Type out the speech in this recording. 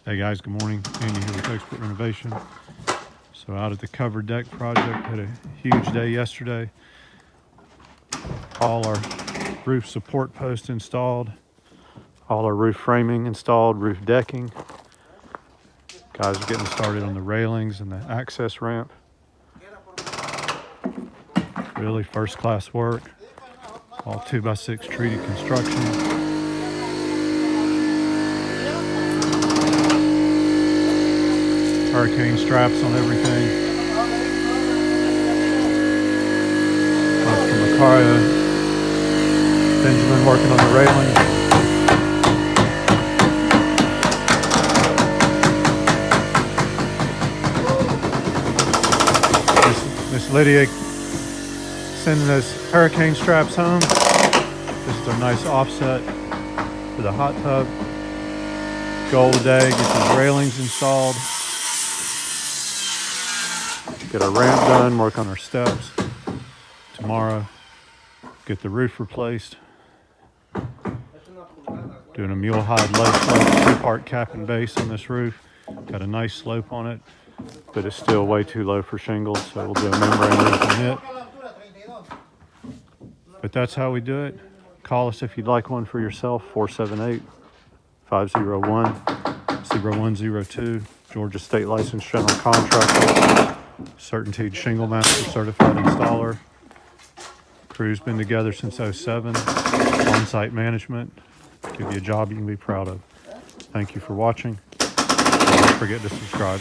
Hey guys, good morning. Andy here with Expert Renovation. So out at the cover deck project, had a huge day yesterday. All our roof support posts installed, all our roof framing installed, roof decking. Guys are getting started on the railings and the access ramp. Really first class work. All 2x6 treated construction. Hurricane straps on everything. From Macaria. Benjamin working on the railing. Miss Lydia sending us hurricane straps home. This is our nice offset for the hot tub. Goal today, get these railings installed. Get our ramp done, work on our steps. Tomorrow, get the roof replaced. Doing a mule hide low slope, two-part cap and base on this roof. Got a nice slope on it, but it's still way too low for shingles, so we'll do a membrane roof and knit. But that's how we do it. Call us if you'd like one for yourself, 478-501-0102. Georgia State Licensed General Contractor. Certainteed Shingle Master Certified Installer. Crew's been together since '07. On-site management. Give you a job you can be proud of. Thank you for watching. Don't forget to subscribe.